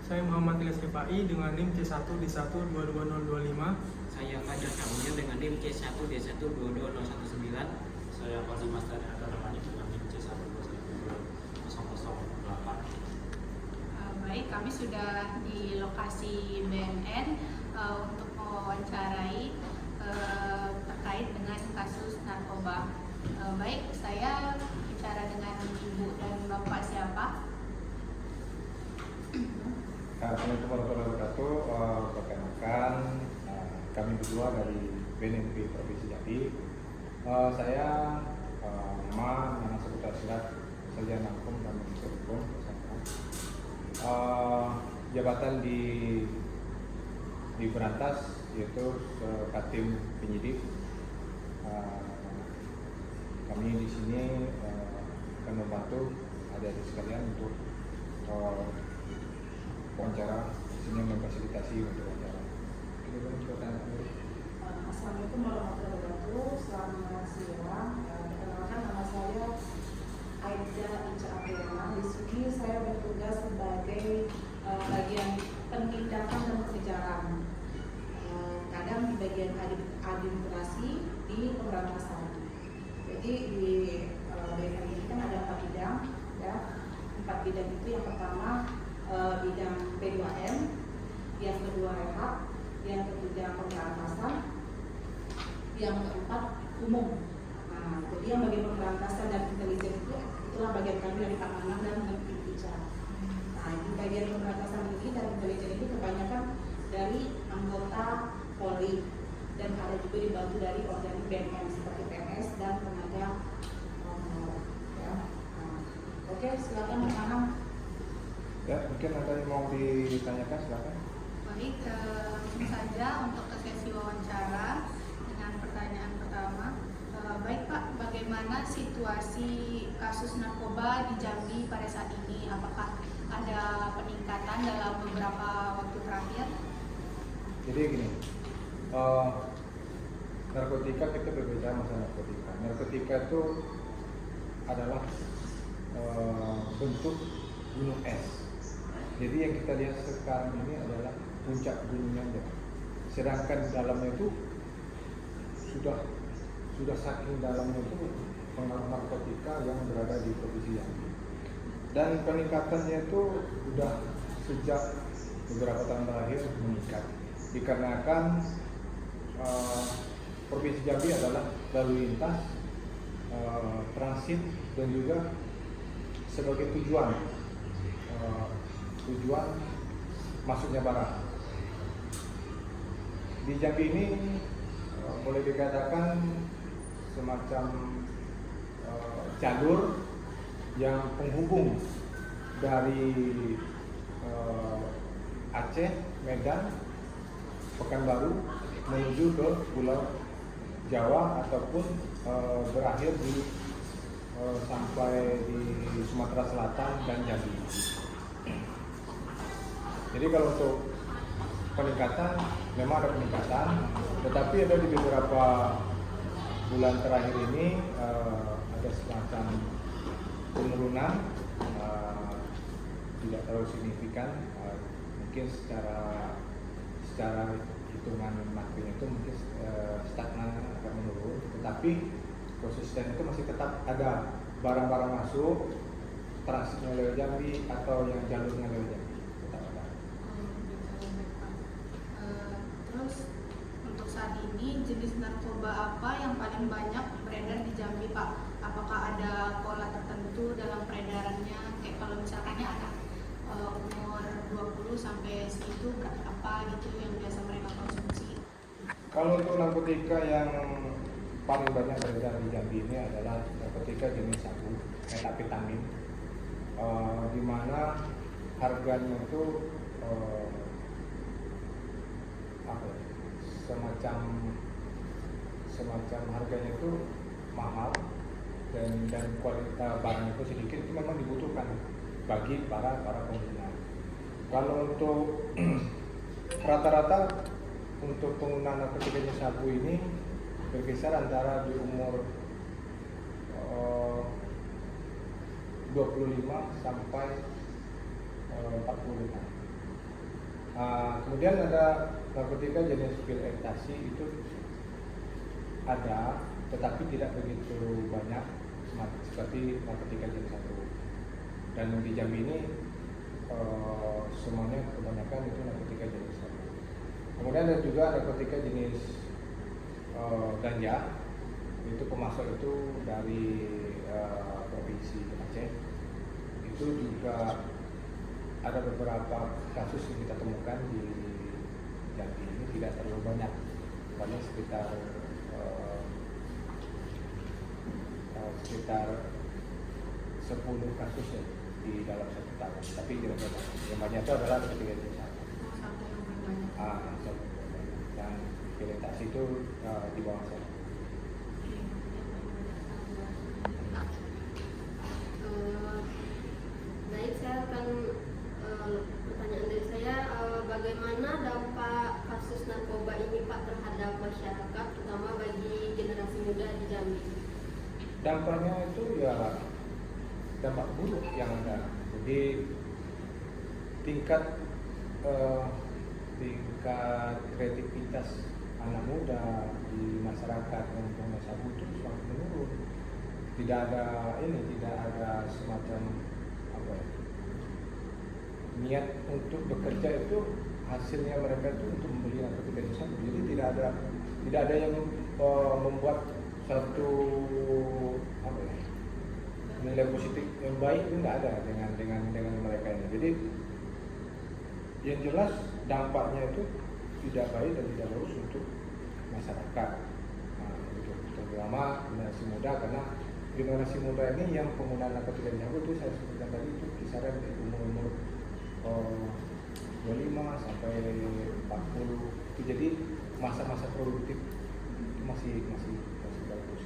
Saya Muhammad Ilyas Rifai dengan NIM C1D1 22025. Saya Fajar Kamil dengan NIM C1D1 22019. Saya Fazil Mastari Rahmani dengan NIM C1D1 008. Baik, kami sudah di lokasi BNN untuk mewawancarai terkait dengan kasus narkoba. Baik, saya bicara dengan Ibu dan Bapak siapa? Assalamualaikum warahmatullahi wabarakatuh. Perkenalkan, kami berdua dari BNNP Provinsi Jambi. Saya nama seputar silat Sarjana Hukum dan Magister Hukum. Jabatan di Berantas yaitu Katim Penyidik. Kami di sini akan membantu adik-adik sekalian untuk wawancara, di sini memfasilitasi untuk wawancara. Assalamualaikum warahmatullahi wabarakatuh. Selamat siang. Perkenalkan, nama saya Aida Ica Abdulrahman. Di sini saya bertugas sebagai bagian penindakan dan pengejaran. Kadang di bagian administrasi di pemberantasan. Jadi di BNN ini kan ada 4 bidang, ya. 4 bidang itu yang pertama bidang P2M, yang kedua rehab, yang ketiga pemberantasan, yang keempat umum. Nah, jadi yang bagian pemberantasan dan intelijen itulah bagian kami dari keamanan dan penyidikan. Nah, di bagian pemberantasan ini dan intelijen ini kebanyakan dari anggota Polri dan ada juga dibantu dari organ BNN seperti PNS dan tenaga ya. Nah, oke, silakan Anam. Ya, mungkin ada yang mau ditanyakan, silakan. Baik, langsung saja untuk ke sesi wawancara dengan pertanyaan pertama. Baik Pak, bagaimana situasi kasus narkoba di Jambi pada saat ini? Apakah ada peningkatan dalam beberapa waktu terakhir? Jadi gini, narkotika kita berbeda masalah narkotika. Narkotika itu adalah bentuk gunung es. Jadi yang kita lihat sekarang ini adalah puncak gunungnya aja. Sedangkan di dalamnya itu sudah saking dalamnya itu pengaruh narkotika yang berada di provinsi Jambi. Dan peningkatannya itu sudah sejak beberapa tahun terakhir meningkat. Dikarenakan provinsi Jambi adalah lalu lintas, transit dan juga sebagai tujuan masuknya barang. Di Jambi ini boleh dikatakan semacam jalur yang penghubung dari Aceh, Medan, Pekanbaru menuju ke Pulau Jawa ataupun berakhir di sampai di Sumatera Selatan dan Jambi. Jadi kalau untuk peningkatan, memang ada peningkatan, tetapi ada di beberapa bulan terakhir ini ada semacam penurunan, tidak terlalu signifikan, mungkin secara hitungan makronya itu mungkin stagnan akan menurun, tetapi konsisten itu masih tetap ada barang-barang masuk transitnya lewat Jambi atau yang jalurnya lewat Jambi. Terus untuk saat ini jenis narkoba apa yang paling banyak beredar di Jambi Pak? Apakah ada pola tertentu dalam peredarannya? Kayak kalau misalkannya anak umur 20 sampai segitu apa gitu yang biasa mereka konsumsi? Kalau untuk narkotika yang paling banyak beredar di Jambi ini adalah narkotika jenis sabu, metapetamin, di mana harganya itu semacam harganya itu mahal dan kualitas barang itu sedikit, itu memang dibutuhkan bagi para pengguna. Kalau untuk rata-rata untuk pengguna narkotika jenis sabu ini berkisar antara di umur 25 sampai 45. Kemudian ada narkotika jenis pil ekstasi itu ada, tetapi tidak begitu banyak seperti narkotika jenis 1. Dan di Jambi ini semuanya kebanyakan itu narkotika jenis 1. Kemudian ada juga narkotika jenis ganja, itu pemasok itu dari provinsi Aceh. Itu juga ada beberapa kasus yang kita temukan di Jambi ini, tidak terlalu banyak, paling sekitar 10 kasus ya di dalam 1 tahun, tapi tidak banyak. Yang banyak itu adalah ketika itu Sampai yang banyak. yang pilitasi itu di bawah saya. Baik, saya akan pertanyaan dari saya, bagaimana dampak kasus narkoba ini Pak terhadap masyarakat, terutama bagi generasi muda di Jambi? Dampaknya itu ya dampak buruk yang ada. Jadi tingkat kreativitas anak muda di masyarakat yang pengguna sabu itu semakin menurun. Tidak ada semacam apa ya, niat untuk bekerja itu, hasilnya mereka itu untuk membeli narkotika itu sabu. Jadi tidak ada yang membuat satu apa ya, nilai positif yang baik itu tidak ada dengan mereka ini. Jadi yang jelas dampaknya itu tidak baik dan tidak bagus untuk masyarakat, terutama generasi muda, karena generasi muda ini yang pengguna narkotika sabu itu saya sebutkan tadi itu kisaran umur 25 sampai 40. Jadi masa-masa produktif itu masih bagus.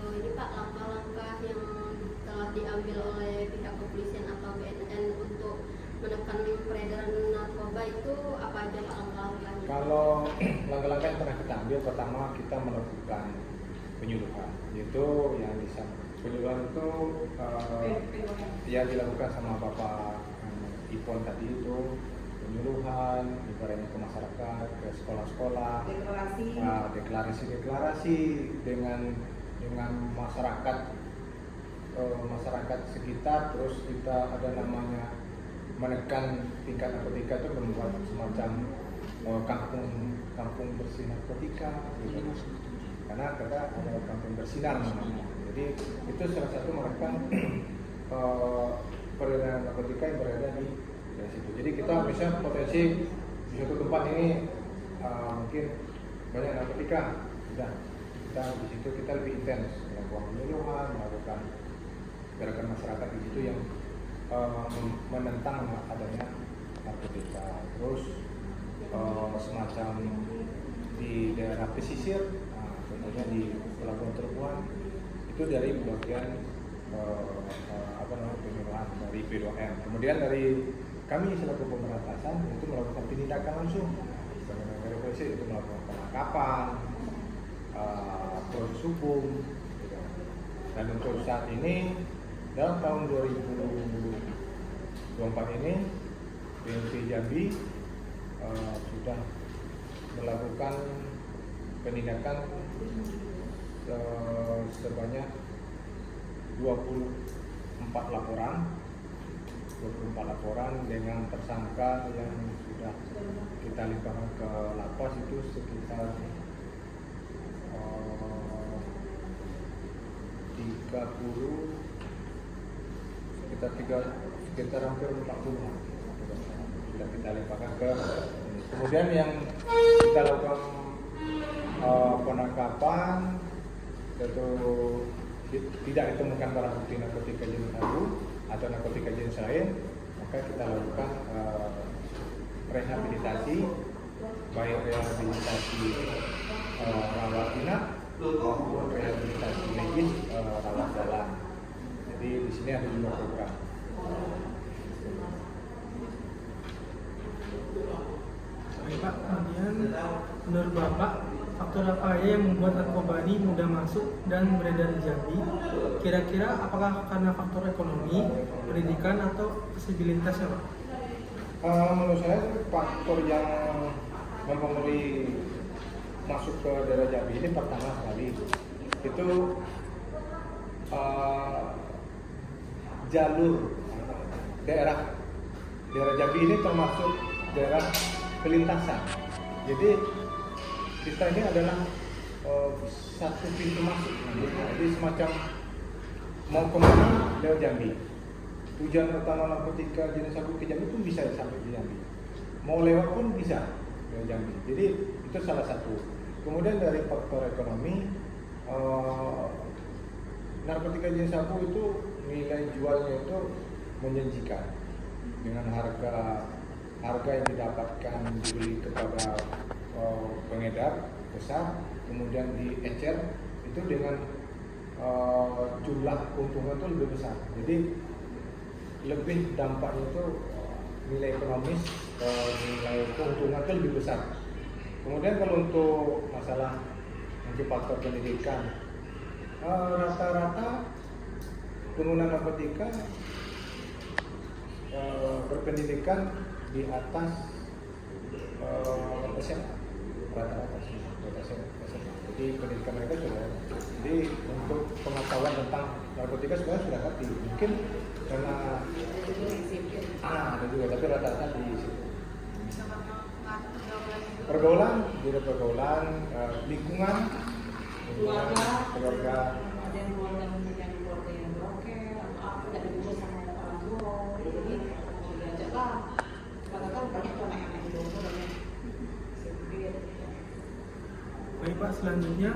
Ini Pak, langkah-langkah yang telah diambil oleh pihak kepolisian atau BNN untuk menekan peredaran narkoba itu apa aja Pak langkah-langkahnya? Kalau langkah-langkah yang pernah kita ambil, pertama kita melakukan penyuluhan, yaitu yang penyuluhan itu yang dilakukan sama Bapak Ipon tadi, itu penyuluhan ibaratnya ke masyarakat, ke sekolah-sekolah, deklarasi dengan masyarakat sekitar. Terus kita ada namanya menekan tingkat narkotika itu, membuat semacam kampung bersih narkotika gitu. Karena kita ada kampung bersinar namanya. Jadi itu salah satu menekan peredaran narkotika yang berada di situ. Jadi kita bisa potensi di suatu tempat ini mungkin banyak narkotika, sudah kita di situ kita lebih intens melakukan penyuluhan, melakukan gerakan masyarakat di situ yang menentang adanya narkotika. Terus semacam di daerah pesisir, contohnya di Pelabuhan Terbuan, itu dari bagian penyuluhan dari P2M. Kemudian dari kami selaku pemberantasan itu melakukan penindakan langsung. Dari polisi itu melakukan penangkapan, proses hukum, gitu. Dan untuk saat ini dalam tahun 2024 ini BNP Jambi sudah melakukan penindakan sebanyak 24 laporan dengan tersangka yang sudah kita limpahkan ke lapas itu sekitar 30, sekitar hampir 40 sudah kita limpahkan ke. Kemudian yang kita lakukan penangkapan, itu tidak ditemukan barang bukti narkotika jenis sabu atau narkotika jenis lain, maka kita lakukan rehabilitasi, baik rehabilitasi rawat inap maupun rehabilitasi medis rawat jalan. Jadi di sini ada 2 program. Baik Pak, kemudian menurut Bapak, faktor apa aja yang membuat narkoba ini mudah masuk dan beredar di Jambi? Kira-kira apakah karena faktor ekonomi, pendidikan, atau aksesibilitasnya Pak? Menurut saya faktor yang mempengaruhi masuk ke daerah Jambi ini pertama sekali itu jalur daerah Jambi ini termasuk daerah pelintasan. Jadi kita ini adalah satu pintu masuk. Jadi semacam mau kemana lewat Jambi. Tujuan utama narkotika jenis sabu ke Jambi pun bisa sampai di Jambi. Mau lewat pun bisa lewat Jambi. Jadi itu salah satu. Kemudian dari faktor ekonomi, narkotika jenis sabu itu nilai jualnya itu menjanjikan dengan harga yang didapatkan dibeli kepada pengedar besar, kemudian diecer itu dengan jumlah keuntungan itu lebih besar. Jadi lebih dampaknya itu nilai ekonomis, nilai keuntungan itu lebih besar. Kemudian kalau untuk masalah mungkin faktor pendidikan, rata-rata pengguna narkotika berpendidikan di atas SMA, rata-rata SMA. Jadi pendidikan mereka sudah. Jadi untuk pengetahuan tentang narkotika sebenarnya sudah ngerti. Mungkin karena ada juga, tapi rata-rata di situ. Pergaulan, lingkungan, keluarga. Ada yang keluarga memberikan keluarga yang broken atau apa, tidak diurus sama orang tua. Jadi diajaklah, katakan banyak anak-anak Indonesia banyak. Baik Pak, selanjutnya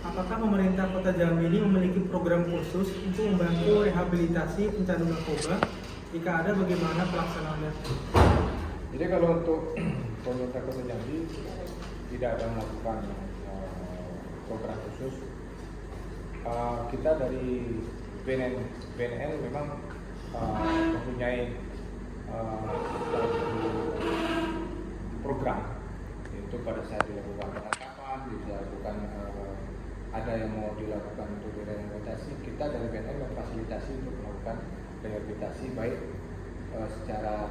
apakah pemerintah Kota Jambi ini memiliki program khusus untuk membantu rehabilitasi pecandu narkoba? Jika ada, bagaimana pelaksanaannya? Jadi kalau untuk pemerintah Kota Jambi tidak ada melakukan program khusus. Kita dari BNN memang mempunyai program, yaitu pada saat dilakukan penangkapan, dilakukan ada yang mau dilakukan untuk direhabilitasi, kita dari BNN memfasilitasi untuk melakukan rehabilitasi baik secara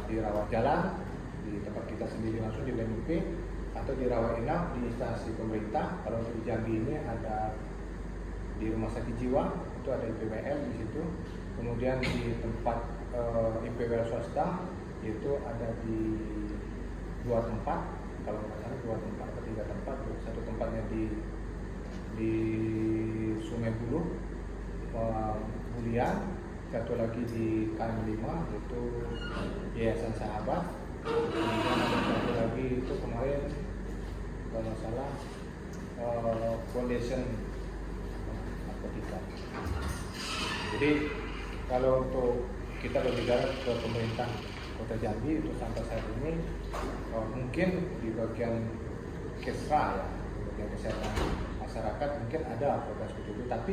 dirawat jalan di tempat kita sendiri langsung di BNP atau dirawat inap di instansi pemerintah. Kalau untuk di Jambi ini ada di rumah sakit jiwa, itu ada IPWL di situ. Kemudian di tempat IPWL swasta itu ada di 2 tempat, kalau nggak salah 2 tempat atau 3 tempat. Satu tempatnya di Sungai Buloh, Bulian, satu lagi di KM5 itu Yayasan Sahabat, kemudian ada satu lagi itu kemarin kalau nggak salah Foundation Narkotika. Jadi kalau untuk kita berbicara ke pemerintah Kota Jambi itu sampai saat ini mungkin di bagian Kesra ya, di bagian kesehatan masyarakat mungkin ada program seperti itu, tapi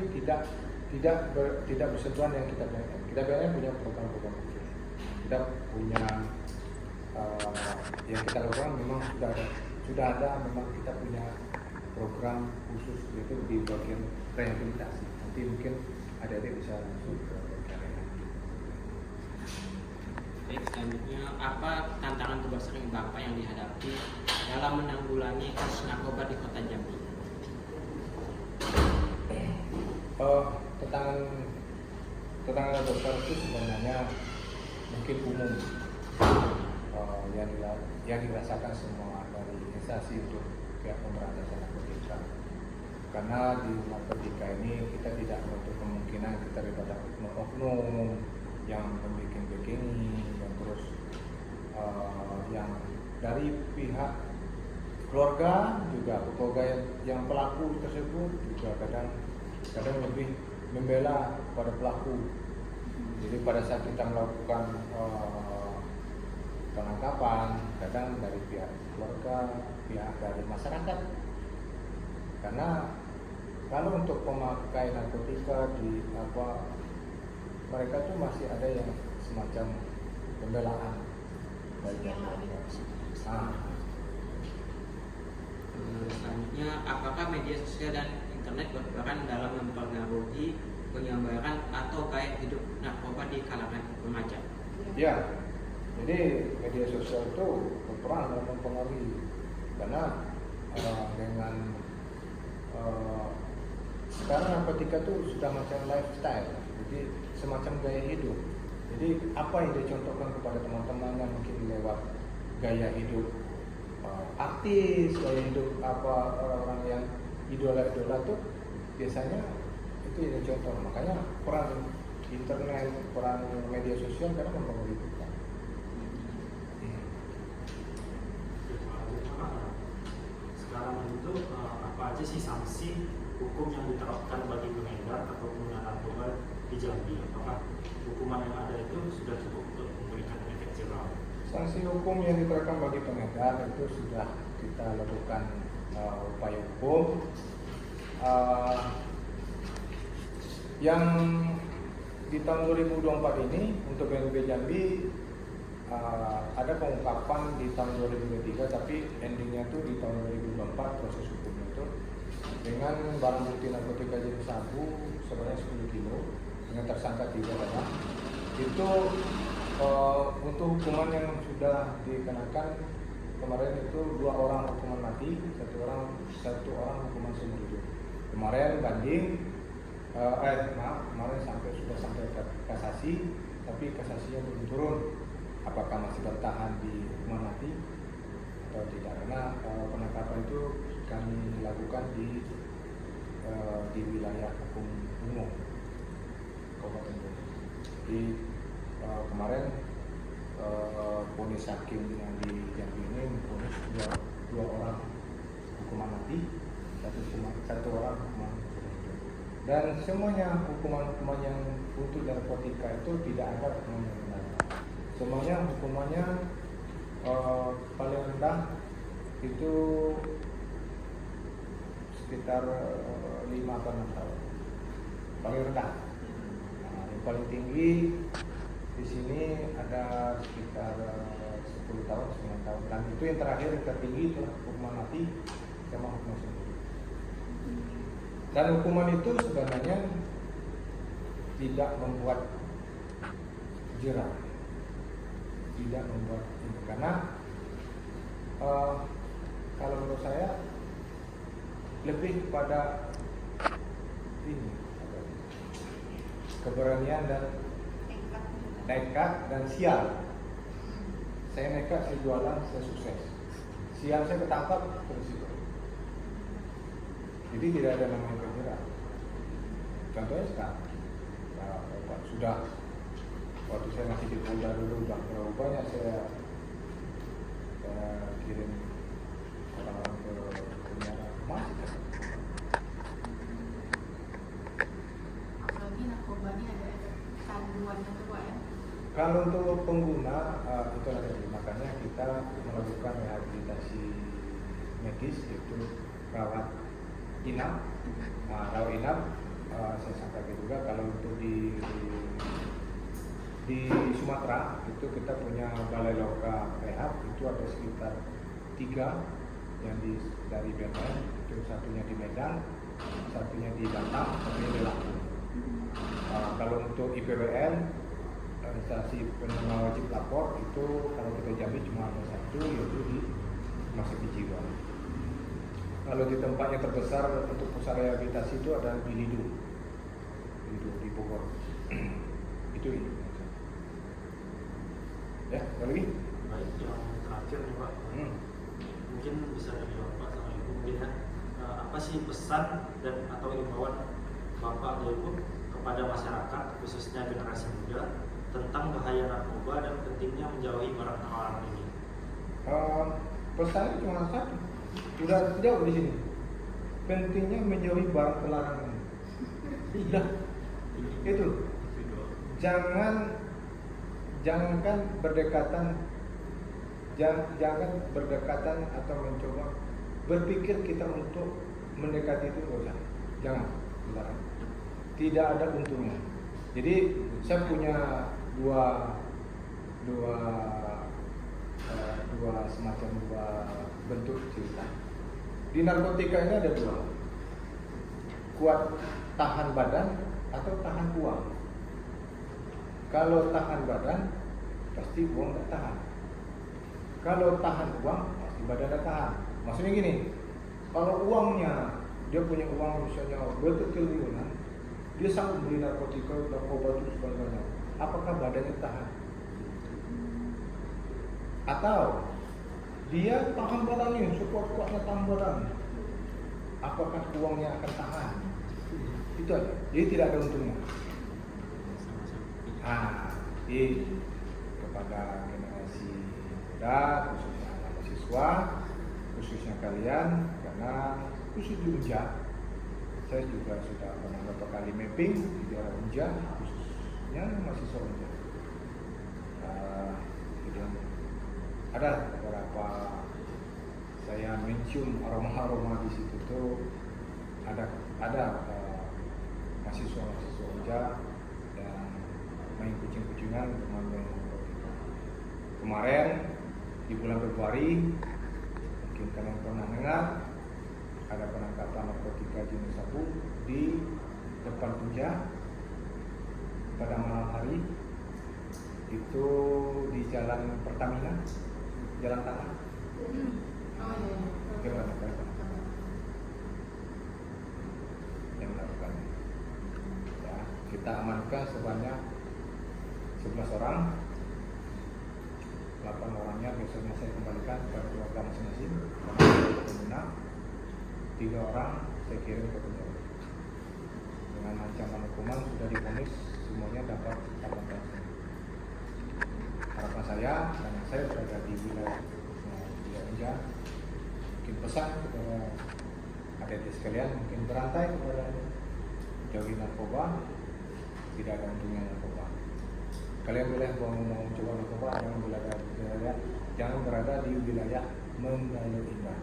tidak bersentuhan yang kita punya program-program khusus. Kita punya yang kita lakukan memang sudah ada memang kita punya program khusus yaitu di bagian rehabilitasi. Nanti mungkin adik-adik bisa langsung ke karya. Baik, selanjutnya apa tantangan terbesar yang Bapak yang dihadapi dalam menanggulangi kasus narkoba di Kota Jambi? Tantangan besar itu sebenarnya mungkin umum yang dirasakan semua dari instansi untuk pihak pemberantasan narkotika. Karena di narkotika ini kita tidak menutup kemungkinan kita terlibat oknum yang membuat begini, yang terus yang dari pihak keluarga juga yang pelaku tersebut juga kadang lebih membela pada pelaku. Jadi pada saat kita melakukan penangkapan, kadang dari pihak keluarga, pihak dari masyarakat. Karena kalau untuk pemakai narkotika mereka tuh masih ada yang semacam pembelaan. Selanjutnya, apakah media sosial dan internet berperan dalam mempengaruhi penyebaran atau gaya hidup narkoba di kalangan remaja? Ya, Jadi media sosial itu berperan dalam mempengaruhi karena dengan sekarang narkotika itu sudah macam lifestyle, jadi semacam gaya hidup. Jadi apa yang dicontohkan kepada teman-teman yang mungkin lewat gaya hidup artis, gaya hidup apa orang-orang yang idola-idola tuh biasanya itu yang contoh. Makanya peran internet, peran media sosial karena mempengaruhi kita. Sekarang itu apa aja sih sanksi hukum yang diterapkan bagi pengedar atau pengguna narkoba di Jambi? Apakah hukuman yang ada itu sudah cukup untuk memberikan efek jerah? Sanksi hukum yang diterapkan bagi pengedar itu sudah kita lakukan upaya hukum. Yang di tahun 2024 ini untuk BNP Jambi ada pengungkapan di tahun 2023, tapi endingnya itu di tahun 2024 proses hukumnya itu dengan barang bukti narkotika jenis sabu sebanyak 10 kilo dengan tersangka 3 orang. Itu untuk hukuman yang sudah dikenakan kemarin itu 2 orang hukuman mati, satu orang hukuman seumur hidup. Kemarin banding, kemarin sudah sampai kasasi, tapi kasasinya belum turun. Apakah masih bertahan di hukuman mati atau tidak? Karena penangkapan itu kami lakukan di wilayah hukum umum Kabupaten Bogor. Di kemarin vonis hakim yang di Jambi ini memvonis dua orang hukuman mati, satu orang hukuman seumur hidup. Dan semuanya hukuman-hukuman yang untuk narkotika itu tidak ada hukuman yang rendah. Semuanya hukumannya paling rendah itu sekitar 5 atau 6 tahun. Paling rendah. Nah, yang paling tinggi di sini ada sekitar 10 tahun, 9 tahun. Dan itu yang terakhir yang tertinggi itu hukuman mati sama hukuman seumur hidup. Dan hukuman itu sebenarnya tidak membuat jerah, tidak membuat ini, karena kalau menurut saya lebih kepada ini keberanian dan nekat dan sial. Saya nekat, saya jualan, saya sukses. Sial, saya ketangkap, terus itu. Jadi tidak ada namanya penjara. Contohnya sekarang, sudah waktu saya masih di Polda dulu, sudah berapa banyak saya kirim orang-orang ke penjara. Masih kan? Apalagi narkoba ini ada kecanduannya tuh Pak ya. Kalau untuk pengguna itu ada, makanya kita melakukan rehabilitasi medis, yaitu rawat inap. Rawat inap saya sampaikan juga kalau untuk di Sumatera itu kita punya balai loka rehab, itu ada sekitar 3 yang dari BNN, itu satunya di Medan, satunya di Batam, satunya di Lampung. Kalau untuk IPWN, instansi penerima wajib lapor, itu kalau kita Jambi cuma ada 1, yaitu di Rumah Sakit Jiwa. Kalau di tempat yang terbesar untuk pusat rehabilitasi itu ada di Lido di Bogor. Itu ini. Ya, ada lagi? Baik, yang terakhir nih Pak, mungkin bisa dari Bapak sama Ibu mungkin ya, apa sih pesan dan atau imbauan Bapak atau Ibu kepada masyarakat khususnya generasi muda tentang bahaya narkoba dan pentingnya menjauhi barang terlarang ini? Pesannya cuma satu, udah jauh di sini. Pentingnya menjauhi barang terlarang ini. Udah, itu. Jangan berdekatan atau mencoba berpikir kita untuk mendekati itu, nggak usah. Jangan, tidak ada untungnya. Jadi saya punya dua bentuk cerita. Di narkotika ini ada 2, kuat tahan badan atau tahan uang. Kalau tahan badan pasti uang tidak tahan. Kalau tahan uang, pasti badan tidak tahan. Maksudnya gini, kalau uangnya, dia punya uang misalnya bertriliunan, dia sanggup beli narkoba itu sebanyak-banyak, apakah badannya tahan? Atau dia tahan badannya, sekuat-kuatnya tahan badan, apakah uangnya akan tahan? Itu aja. Jadi tidak ada untungnya. Jadi kepada generasi muda, khususnya anak mahasiswa, khususnya kalian, karena khusus di Unja, saya juga sudah pernah beberapa kali mapping di daerah Unja, khususnya mahasiswa Unja. Kemudian ada beberapa saya mencium aroma-aroma di situ tuh ada mahasiswa Unja yang main kucing-kucingan untuk mengambil narkotika. Kemarin di bulan Februari, mungkin kalian pernah dengar ada penangkapan narkotika jenis sabu di depan Unja pada malam hari, itu di Jalan Pertamina, Jalan Tanah. Gimana kalian? Yang melakukannya. Ya, kita amankan sebanyak 11 orang. 8 orangnya biasanya saya kembalikan kepada keluarga masing-masing. 3 orang saya kirim ke penjara. Dengan ancaman hukuman sudah divonis semuanya dapat 8 tahun. Harapan saya, karena saya berada di wilayah Unja, mungkin pesan kepada adik-adik sekalian, mungkin berantai kepada jauhi narkoba, tidak ada untungnya narkoba. Kalian boleh mau coba narkoba, jangan berada di wilayah Menggalo Indah.